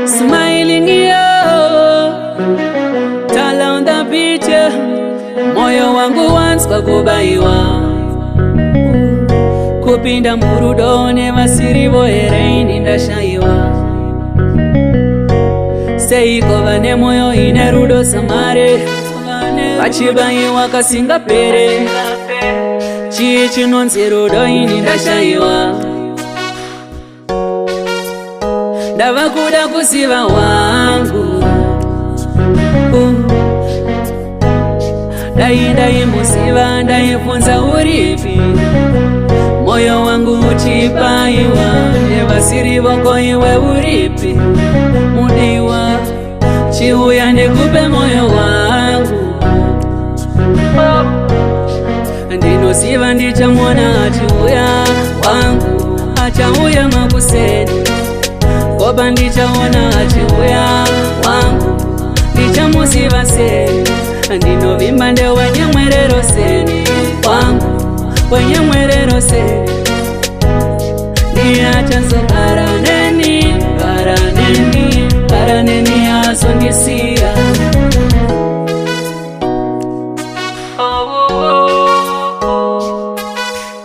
Smiling yo, tala on the picture. Moyo wangu once kwa kubaiwa, kupinda murudone vasirivo hereini ndashaiwa. Seiko vane moyo ine rudo samare, vachibaiwa kasinga pere. Chii chinonzi rudo ini ndashaiwa. Ndava kuda kusiva wangu, dai musiva ndaifunza uripi. Moyo wangu uchipaiwa, nevasiri voko iwe uripi. Mudiwa chiuya ndikupe moyo wangu, ndinosiva ndichamwona achiuya wangu. Achauya makuseni koba ndichaona achiuya wangu, ndichamusiva seni. Ndinovimba nde wenye mwerero seni wangu, wenye mwerero seni. Ndiachanzo karaneni, karaneni, karaneni asondisia.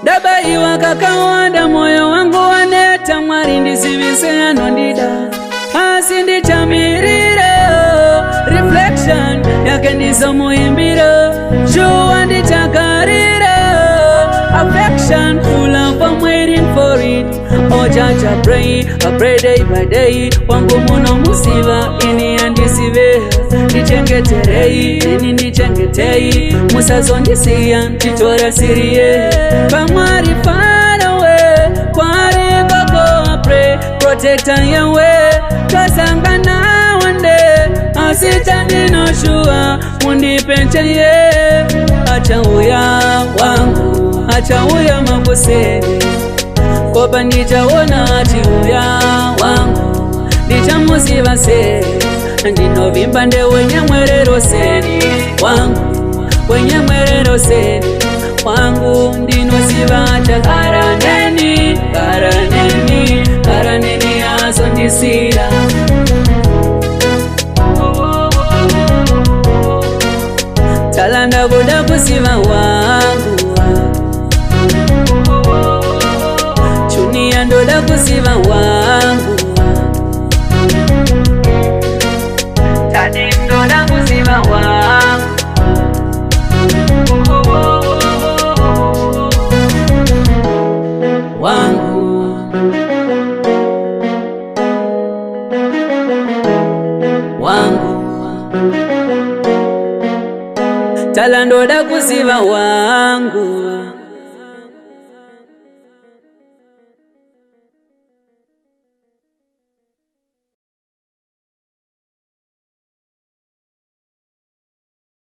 Dabaiwa kakawanda moyo wangu waneta mwari ndisivise anondida. Asi ndichamirire reflection yake ndizomuimbira. Jua ndichakarire affection full of I'm waiting for it. Oh Jaja I pray day by day. Wangu muno musiva ini andisive. Ndichengeterei ini ndichengetei. Musazondisiya nditora siriye. Pamwari far away, kwari koko I pray. Protector Yahweh, kasangana one day. Asita ndinoshua mundipencheye. Achauya wangu, achauya makuseni. Koba ndichaona achiuya wangu, ndichamusiva seni. Ndinovimba nde wenye mwerero seni wangu, wenye mwerero seni wangu. Ndinosiva chakaraneni, karaneni, karaneni asondisira. Talanda kuda kusiva wangu, chunia ndoda kusiva wangu. Tadi ndoda kusiva wangu, wangu. Wangu tala ndoda kusiva wangu.